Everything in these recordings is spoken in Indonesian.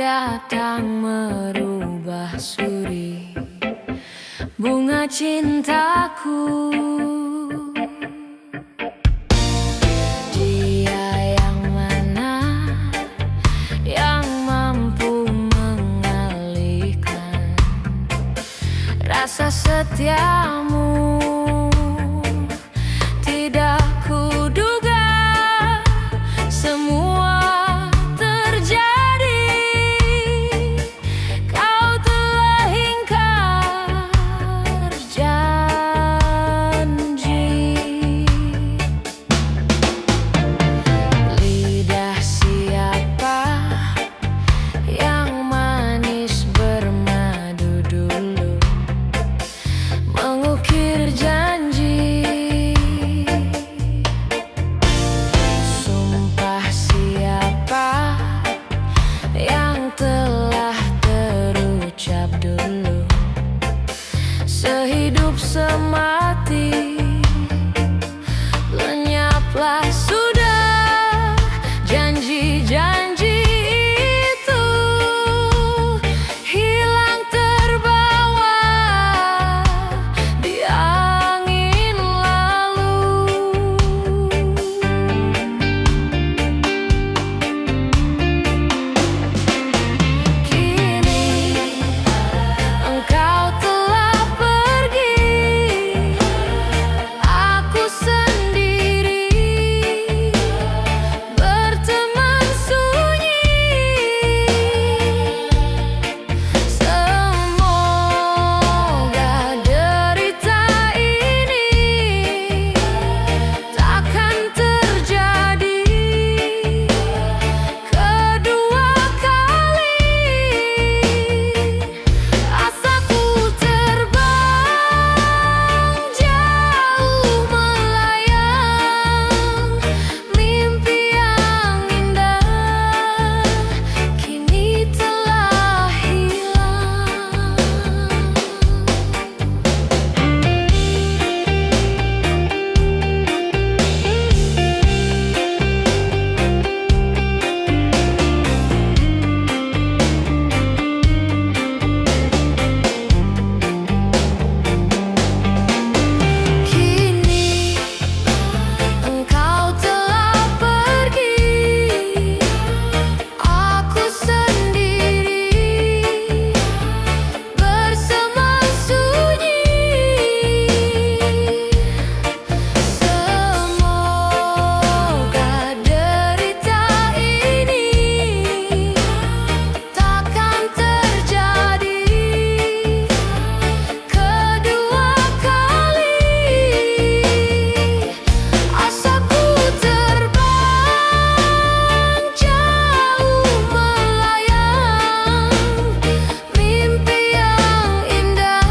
datang merubah suri bunga cintaku. Dia yang mana yang mampu mengalihkan rasa setiamu. Tidak kuduga semua terjadi. Kau telah ingkar janji. Lidah siapa yang manis bermadu dulu mengukir janji. Sumpah siapa yang telah terucap dulu sehidup semati. Lenyaplah sudah janji-janji itu, hilang terbawa di angin lalu. Kini engkau telah pergi, aku sendiri berteman sunyi. Semoga derita ini takkan terjadi kedua kali. Asaku terbang jauh melayang, mimpi yang indah kini telah hilang. Kini engkau telah pergi, aku sendiri bersemak sunyi. Semoga derita ini takkan terjadi kedua kali. Asaku terbang jauh melayang, mimpi yang indah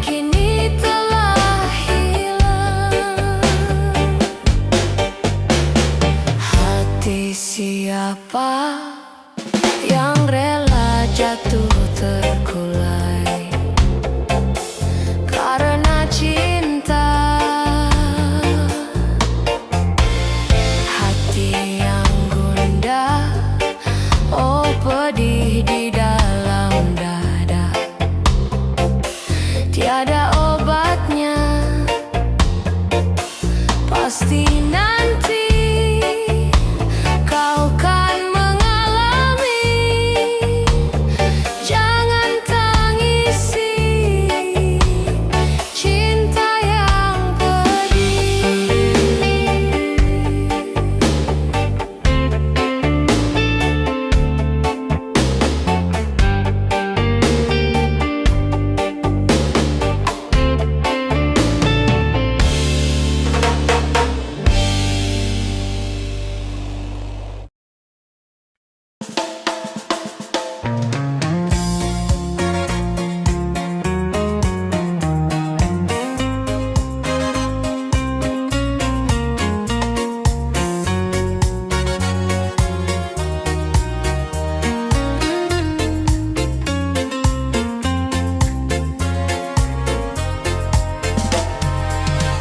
kini telah hilang. Hati siapa yang rela jatuh terkulai karena cinta? Hati yang gundah, oh pedih di dalam dada, tiada obatnya. Pasti nanti kau kan mengalami. Jangan tangisi cinta yang pedih.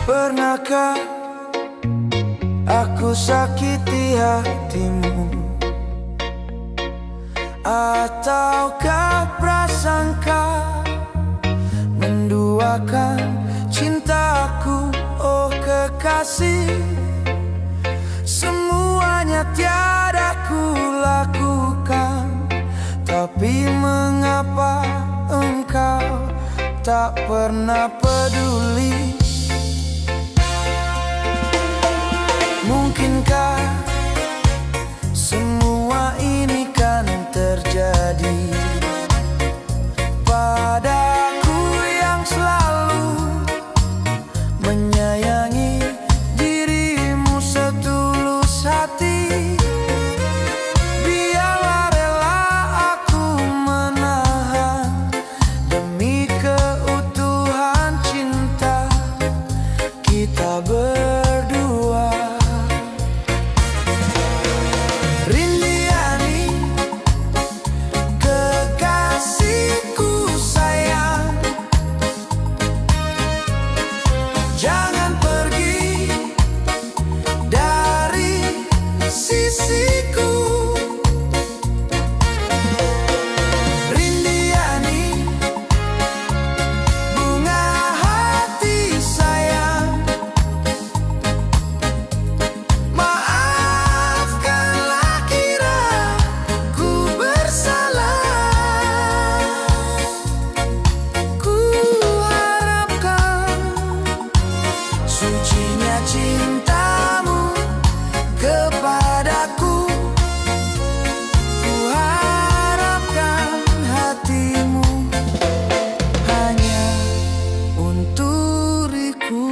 Pernahkah aku sakiti hatimu Ataukah prasangka menduakan cintaku, oh kekasih? Semuanya tiada ku lakukan, tapi mengapa engkau tak pernah peduli? Mungkinkah semua ini kan terjadi padaku yang selalu menyayangi dirimu setulus hati? Biarlah rela aku menahan demi keutuhan cinta kita berdua. Rindiani, kekasihku sayang, jangan pergi dari sisiku. Rindiani, bunga hati sayang, maafkanlah kira ku bersalah. Ku harapkan sucinya cintamu kepadaku. Ku harapkan hatimu hanya untukku.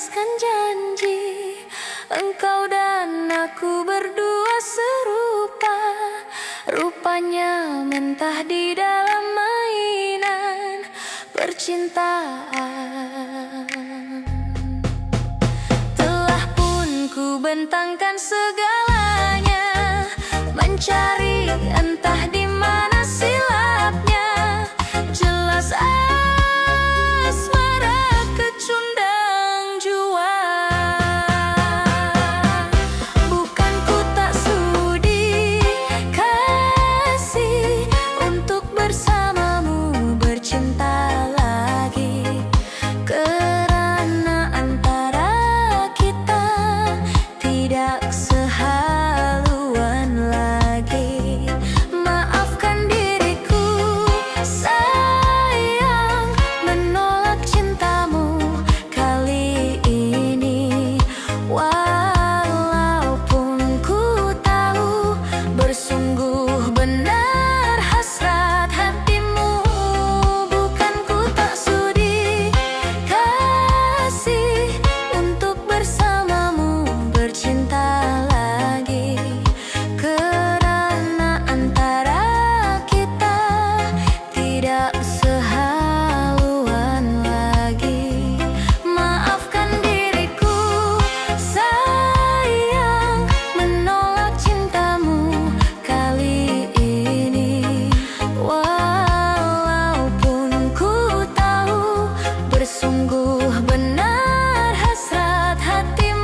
menegaskan janji. Engkau dan aku berdua serupa, rupanya mentah di dalam mainan percintaan. Telah pun ku bentangkan segalanya, mencari entah di mana silapnya. Jelas asmara kecundang jua. Bukan ku tak sudi kasih untuk bersamamu bercinta lagi, karena antara kita tidak sehaluan lagi. Maafkan diriku sayang, menolak cintamu kali ini. Walaupun ku tahu bersungguh benar hasrat hatimu. Bukan ku tak sudi kasih untuk bersamamu bercinta lagi, karena antara kita tidak sehaluan lagi. Maafkan diriku sayang, menolak cintamu kali ini. Walaupun ku tahu bersungguh benar hasrat hatimu.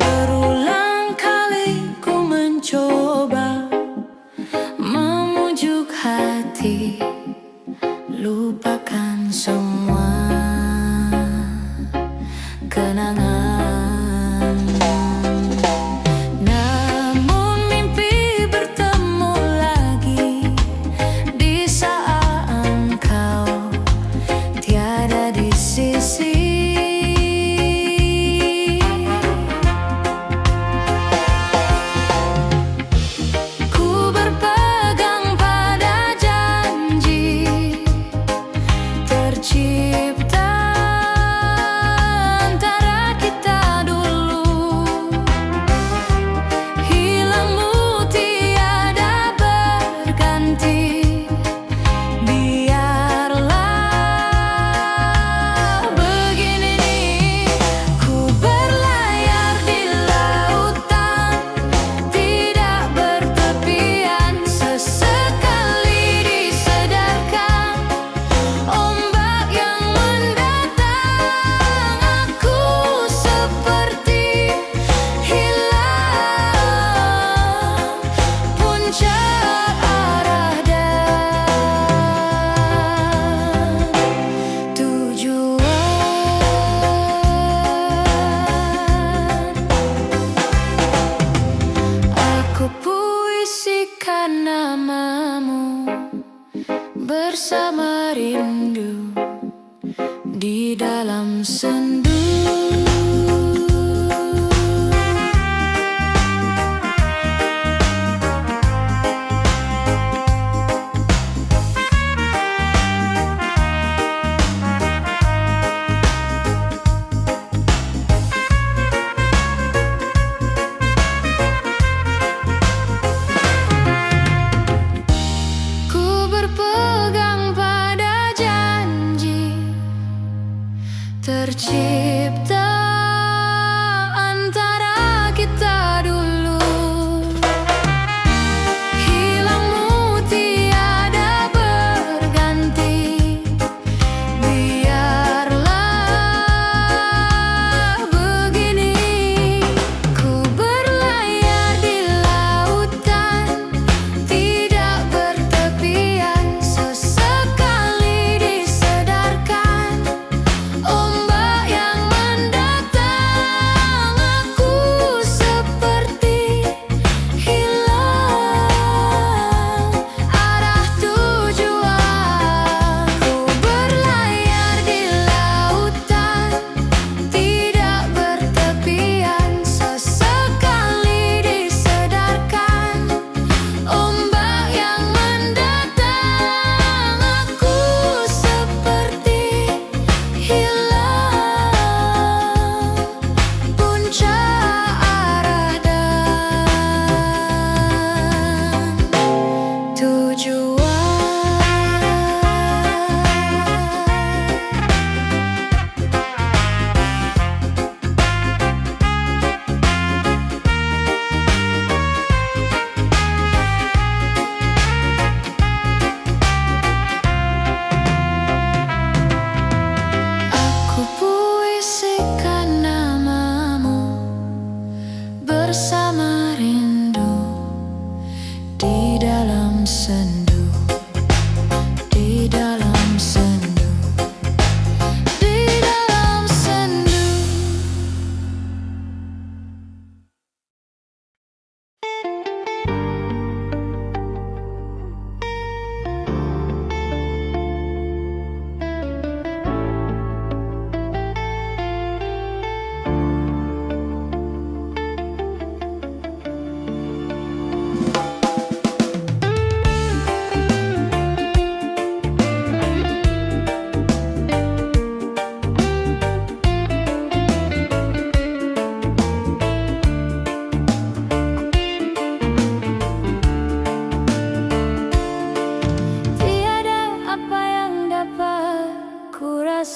Berulang kali ku mencoba memujuk hati, lupakan semua kenangan. Namun mimpi bertemu lagi di saat engkau tiada di sisi. Ku berpegang pada janji tercipta antara kita dulu. Hilangmu tiada berganti, biarlah begini nih. Ku berlayar di lautan tidak bertepian, sesekali disadarkan ombak yang mendatang. Aku seperti hilang puncak arah dan tujuan. Aku puisikan namamu bersama rindu di dalam sendu. Ku berpegang pada janji tercipta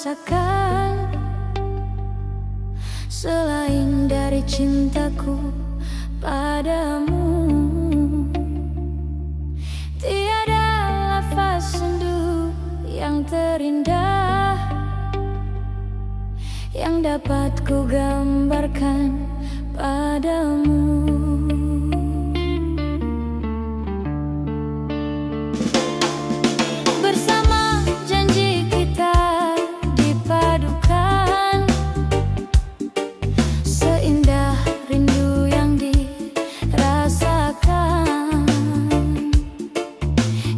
rasakan selain dari cintaku padamu. Tiada lafaz sendu yang terindah yang dapat ku gambarkan padamu. Bersama janji kita dipadukan, seindah rindu yang dirasakan.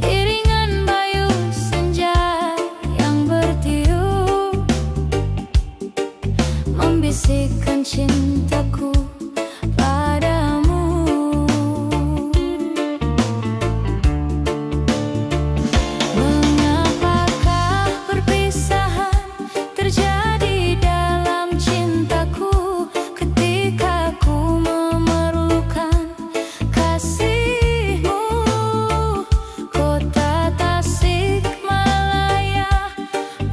Iringan bayu senja yang bertiup membisikkan cintaku padamu. Mengapakah perpisahan terjadi dalam cintaku ketika ku memerlukan kasihmu? Kota Tasikmalaya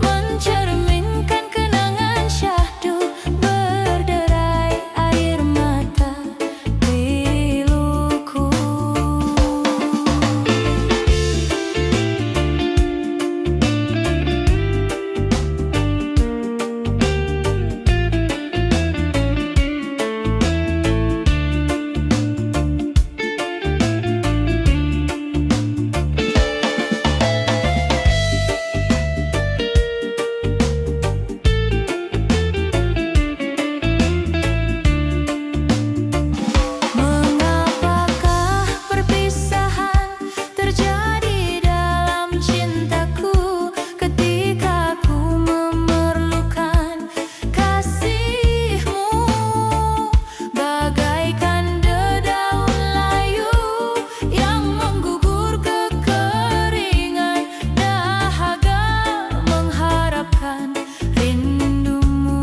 mencerminkan kenangan syahdu, berderai air mata piluku. Mengapakah perpisahan terjadi dalam cintaku ketika ku memerlukan kasihmu? Bagaikan dedaun layu yang menggugur kekeringan dahaga mengharapkan rindumu.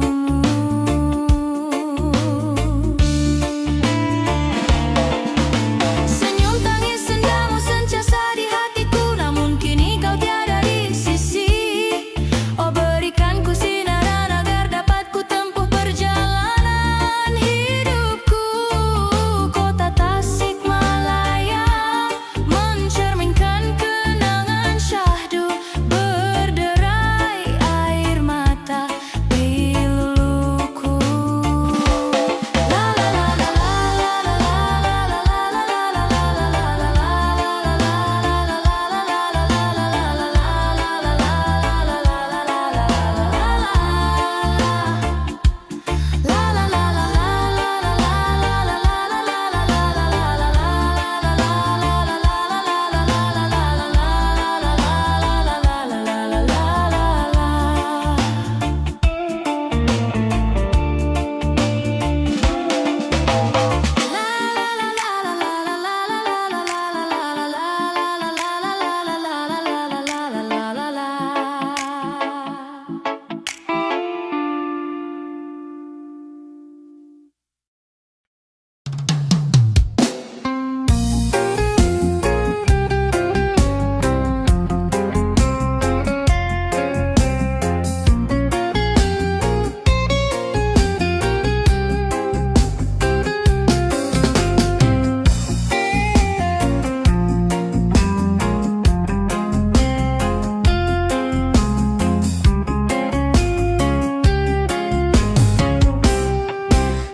Senyum tangis sendamu sentiasa di hatiku, namun kini kau tiada di sisi. Oh, berikan ku sinaran agar dapat ku tempuh perjalanan hidupku. Kota Tasikmalaya mencerminkan kenangan syahdu, berderai air mata piluku. La la la la la la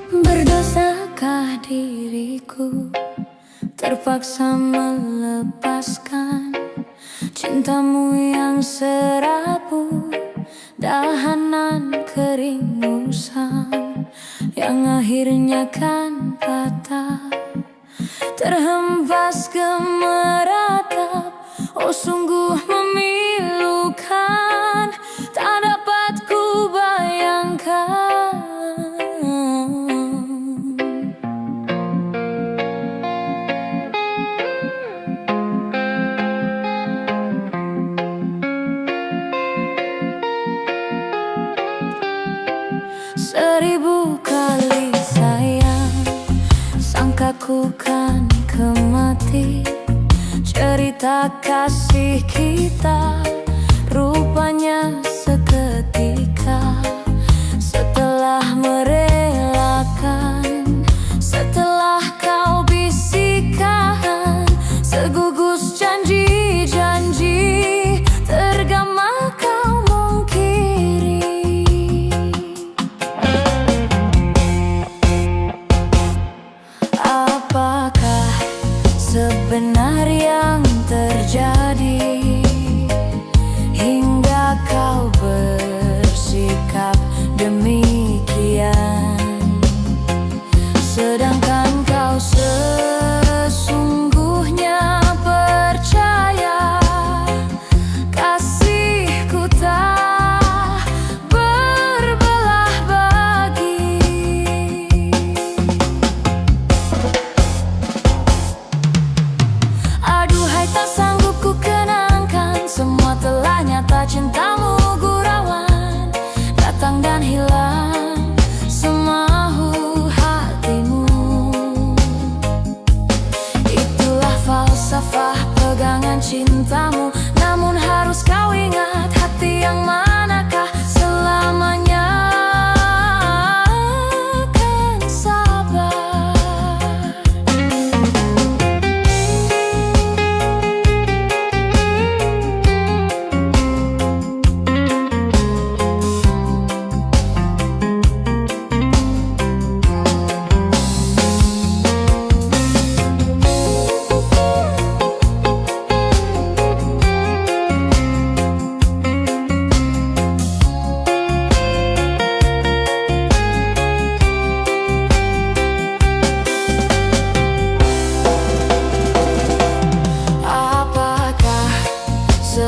Berdosakah diriku terpaksa melepaskan cintamu yang serabu, dahanan keringusan yang akhirnya kan patah, terhempas gemeratap. Oh, sungguh memilukan, tak dapat ku bayangkan. Seribu kali sayang, sangka ku kan kemati. Cerita kasih kita rupanya seketika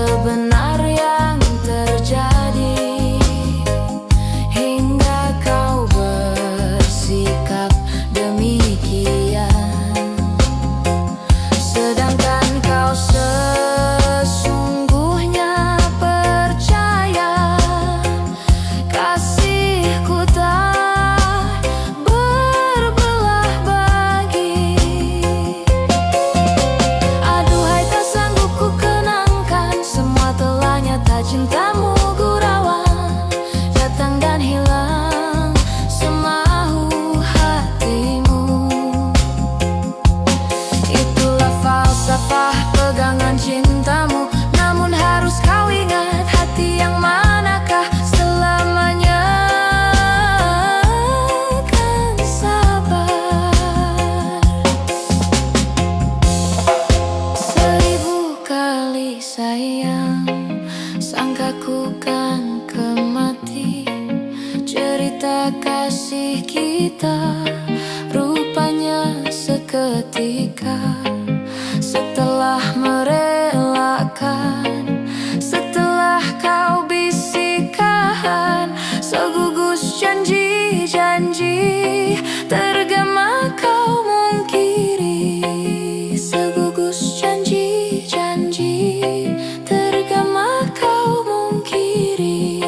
sebenar yang terjadi, hingga kau bersikap demikian. Sedangkan kau sesungguhnya percaya kasihku tak berbelah bagi. Aduhai, tak sanggup ku kenangkan, semua telah nyata, cintamu gurauan, datang dan hilang semahu hatimu. Itulah falsafah pegangan cintamu, namun harus kau ingat, hati yang manakah selamanya kan sabar. 1000 kali sayang, sangka ku kan kemati. Cerita kasih kita rupanya seketika, setelah merelakan, setelah kau bisikan segugus janji-janji, tergema kau mungkiri. Segugus janji-janji, tergema kau mungkiri.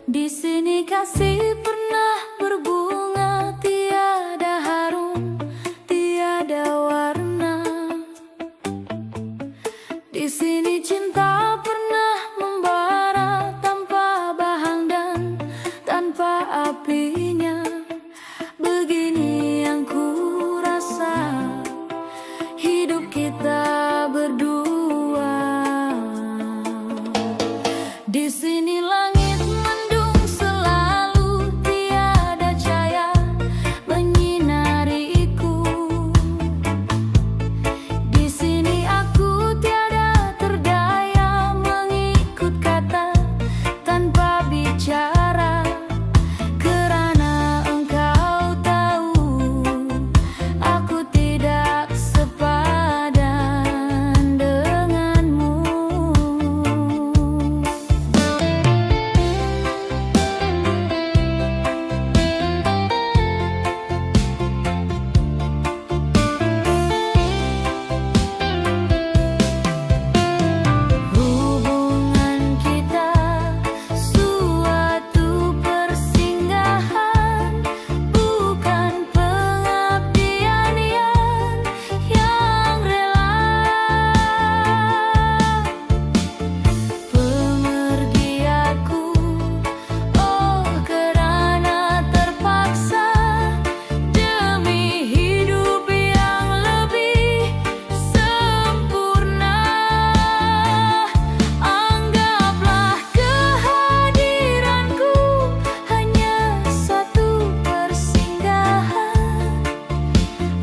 Di sini kasih pernah berbunga, tiada harum, tiada warna. Di sini cinta pernah membara tanpa bahang dan tanpa apinya. Begini yang ku rasa hidup kita berdua. Di sini langit mendung selalu, tiada cahaya menyinariku. Di sini aku tiada terdaya mengikut kata tanpa bicara, kerana engkau tahu aku tidak sepadan denganmu. Hubungan kita suatu persinggahan, bukan pengabdian yang rela. Pemergianku, oh kerana terpaksa, demi hidup yang lebih sempurna. Anggaplah kehadiranku hanya satu persinggahan.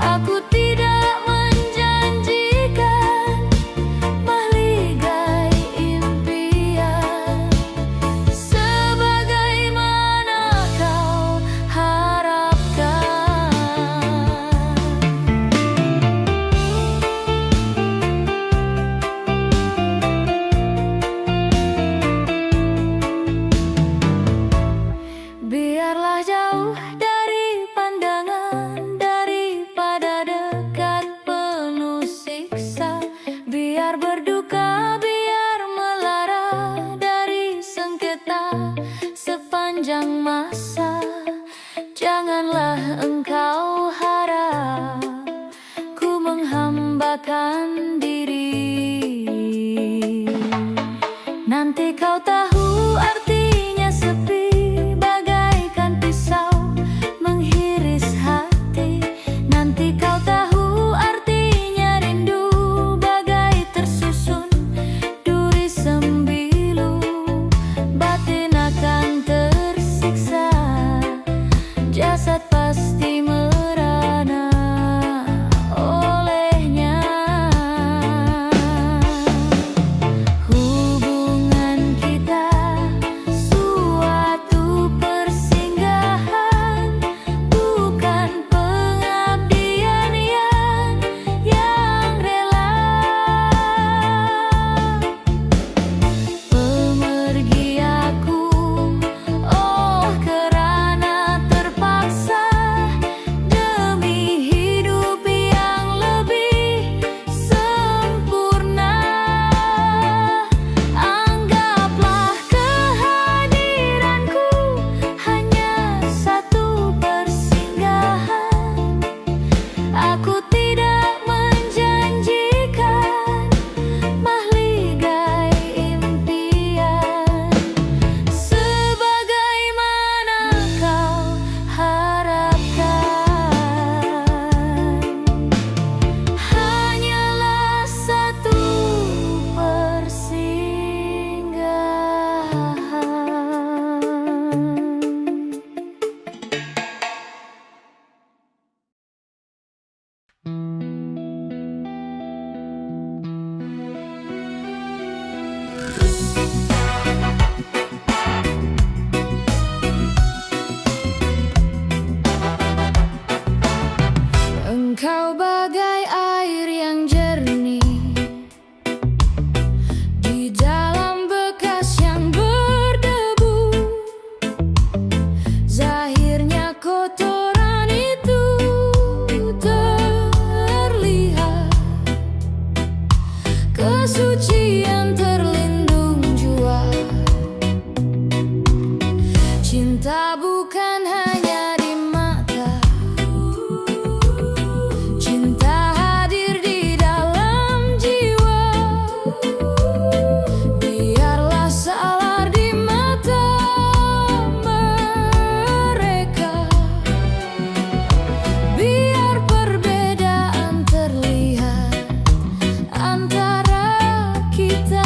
Aku tidak menjanjikan mahligai impian, sebagaimana kau harapkan. Biarlah jauh dari pandangan, daripada dekat penuh siksa. Biar berduka, biar melara dari sengketa sepanjang masa. Janganlah engkau harap ku menghambakan diri. Nanti kau tahu artinya sepi, bagaikan pisau menghiris hati. Nanti kau tahu arti suci yang terlindung jua. Cinta bukan hanya di mata, cinta hadir di dalam jiwa. Biarlah salah di mata mereka, biar perbedaan terlihat antara kita.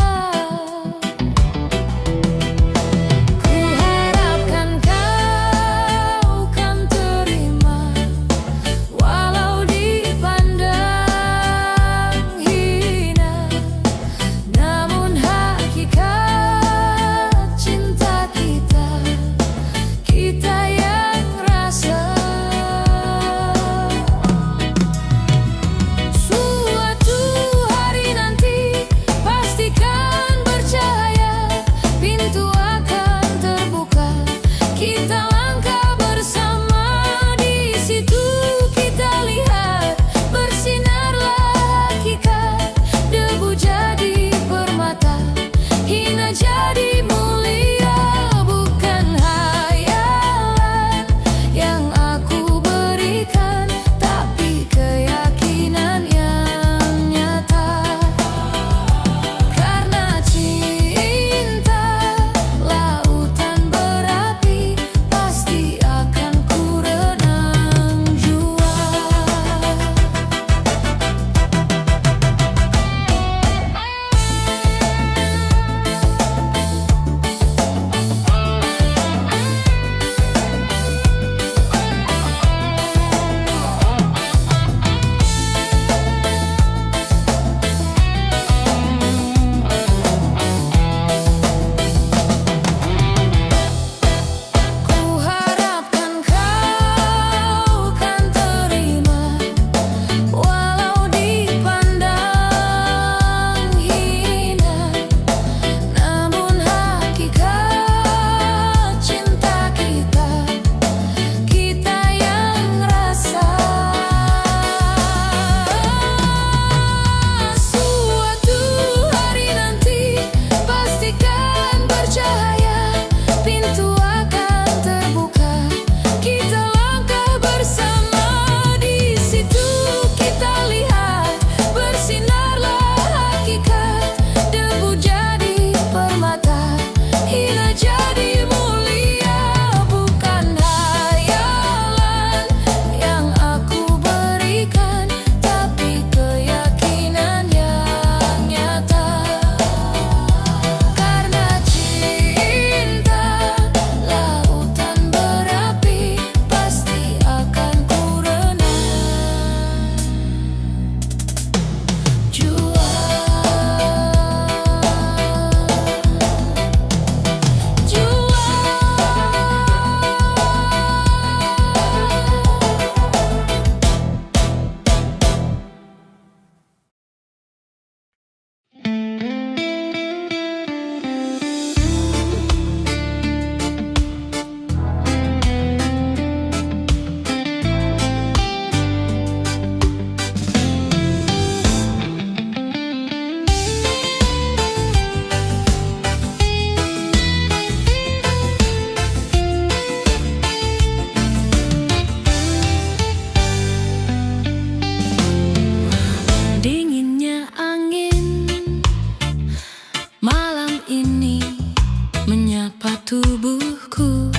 Tubuhku,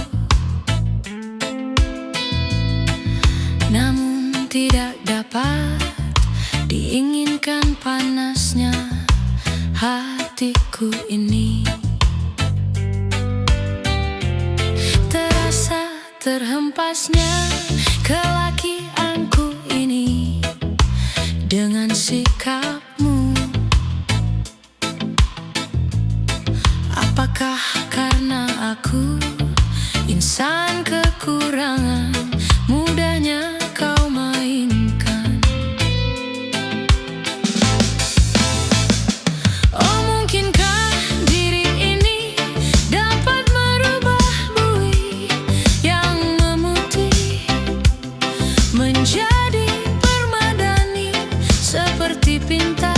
namun tidak dapat diinginkan panasnya hatiku ini. Terasa terhempasnya kelakianku ini dengan sikapmu. Apakah karena aku insan kekurangan, mudahnya kau mainkan? Oh, mungkinkah diri ini dapat merubah bui yang memutih menjadi permadani seperti pinta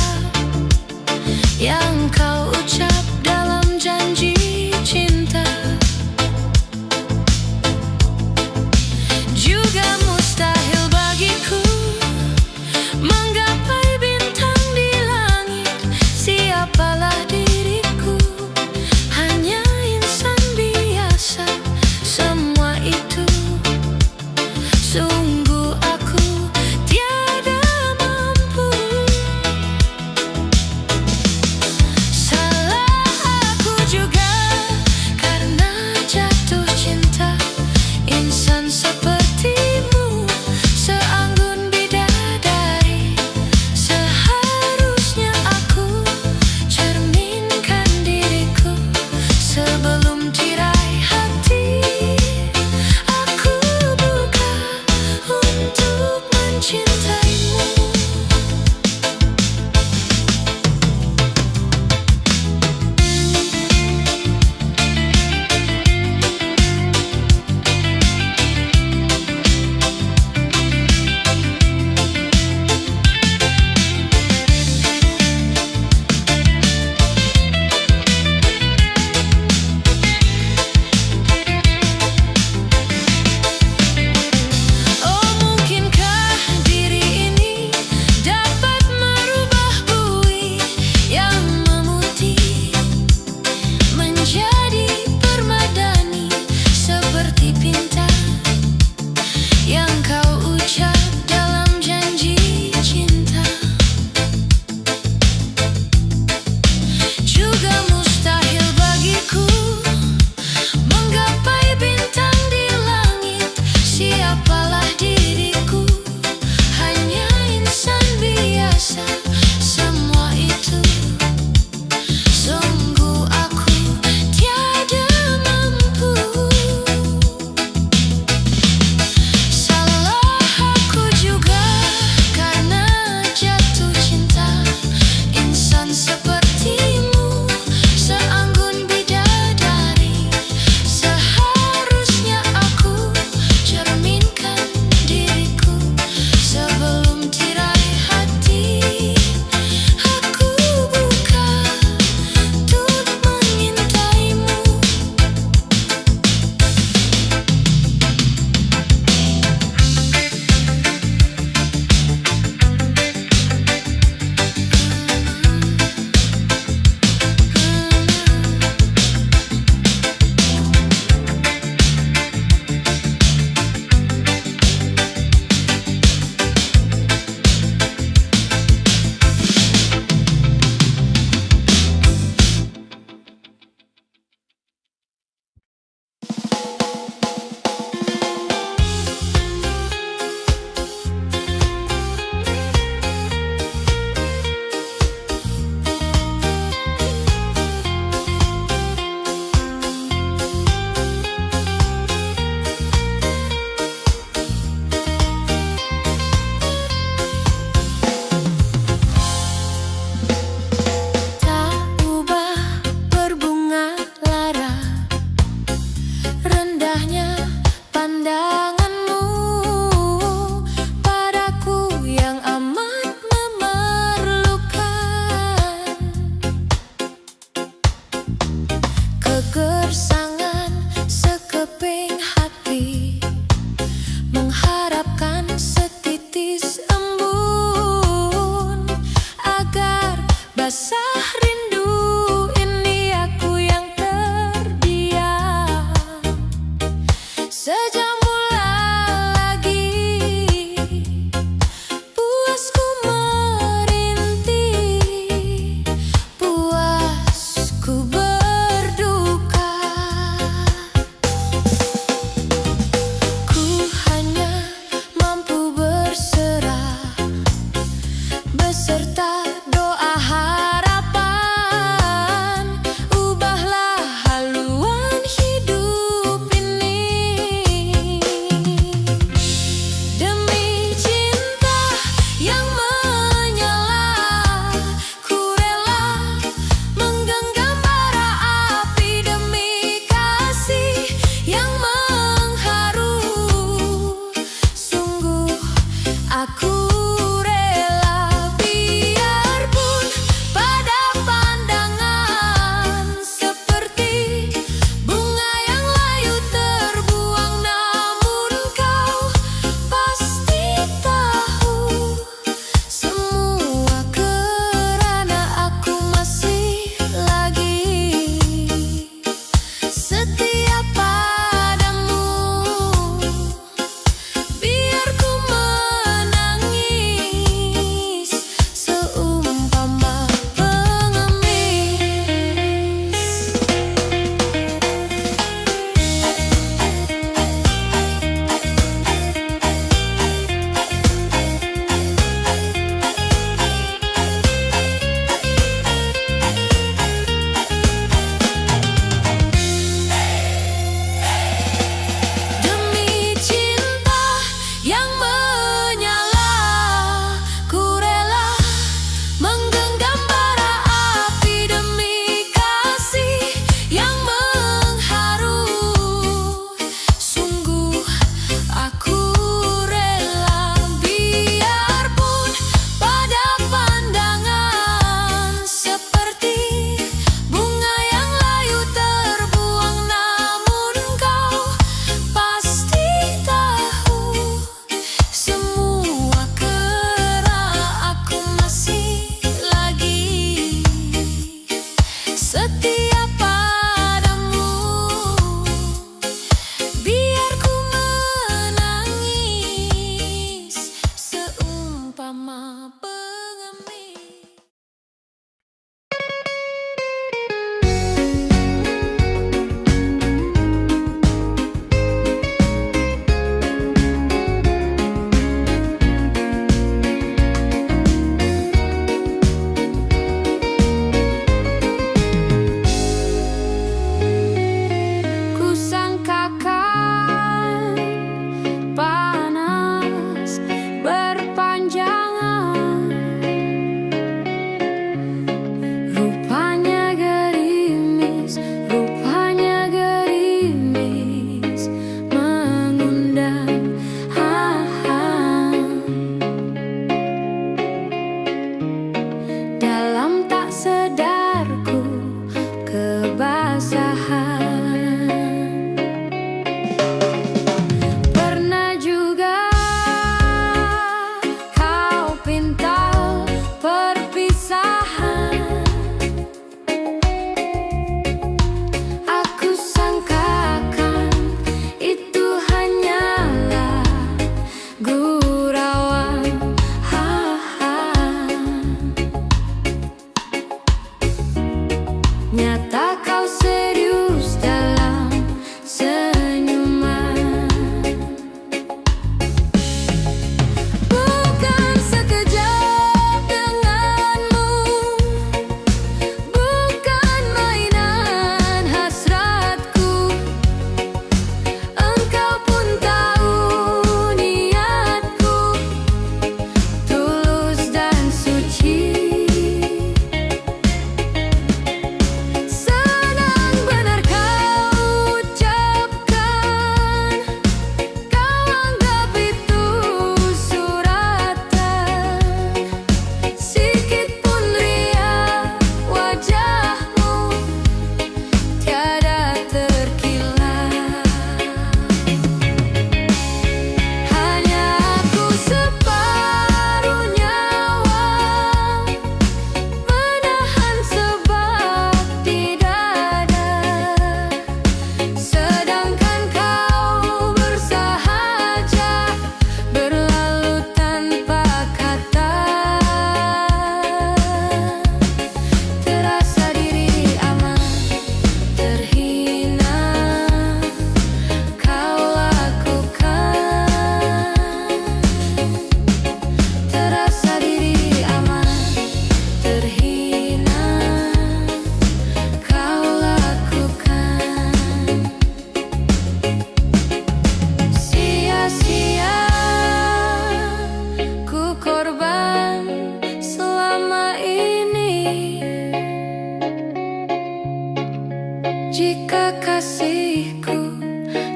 Jika kasihku,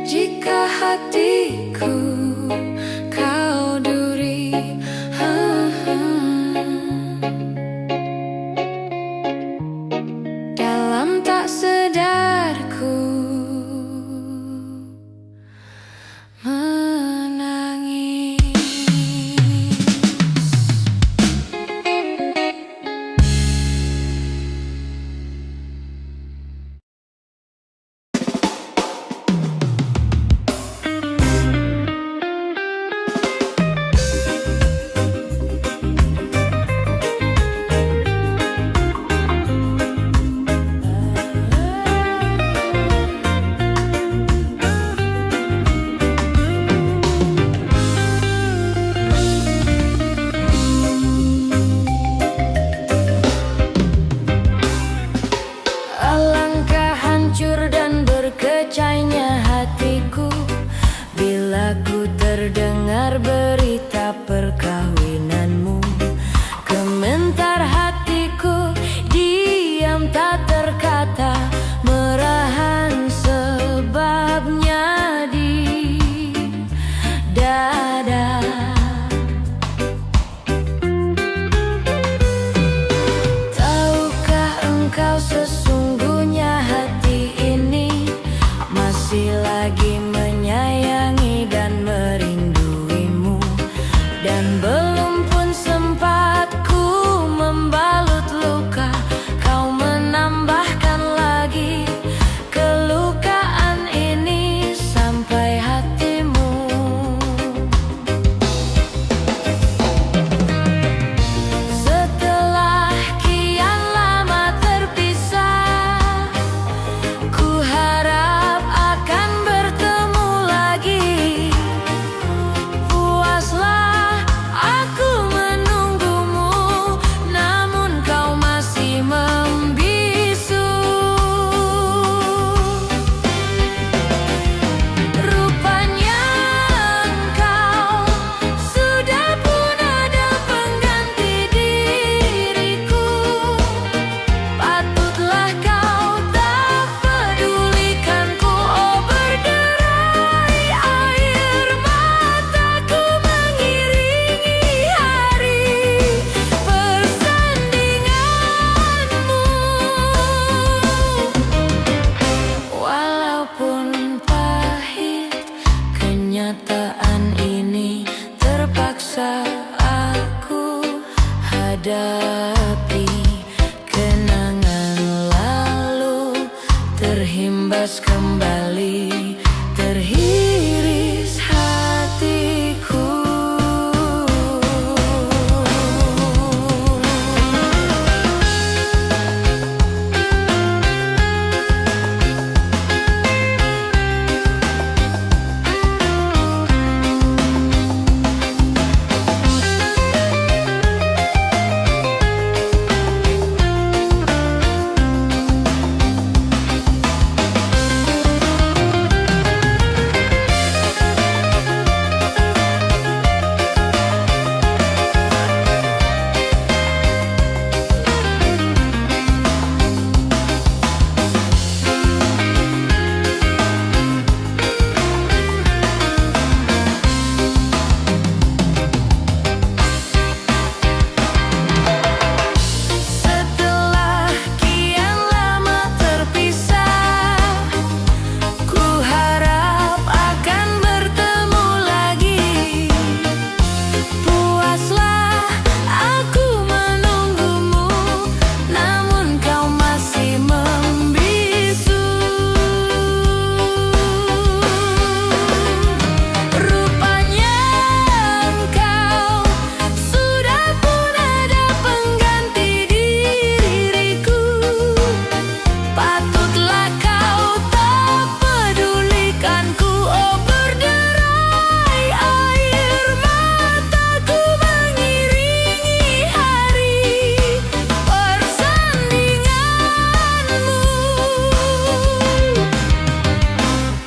jika hatiku kau duri, dalam tak sadarku menangis. Alangkah hancur dan berkecainya hatiku bila ku terdengar berita perkahwinanmu. Gemetar hatiku, diam tak terkata, merahan sebabnya di dada. Tahukah engkau sesungguhnya hati ini masih lagi menyayangi dan merinduimu, dan belum pun sempat ku membalut luka, kau menambahkan lagi kelukaan ini sampai hatimu. Setelah kian lama terpisah, ku harap akan bertemu lagi. Puaslah, aku menunggumu, namun kau masih membisu. Rupanya engkau sudah pun ada pengganti diriku. Patutlah kau tak pedulikanku, oh berderai air mataku mengiringi hari persandinganmu. Walaupun pahit, kenyataan ini terpaksa aku hadapi. Kenangan lalu terhimbas kembali, terhiris hatiku. Setelah kian lama terpisah, ku harap akan bertemu lagi. Puaslah, aku menunggumu, namun kau masih membisu. Rupanya engkau sudah pun ada pengganti diriku. Patutlah kau tak pedulikanku, oh berderai air mataku mengiringi hari persandinganmu.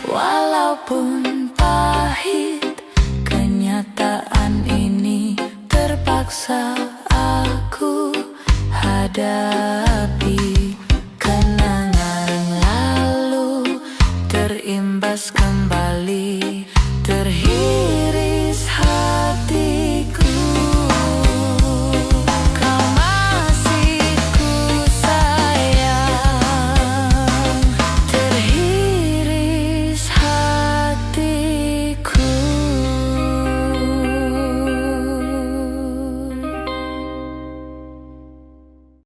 Walaupun pahit, kenyataan ini terpaksa aku hadapi. Kenangan lalu terhias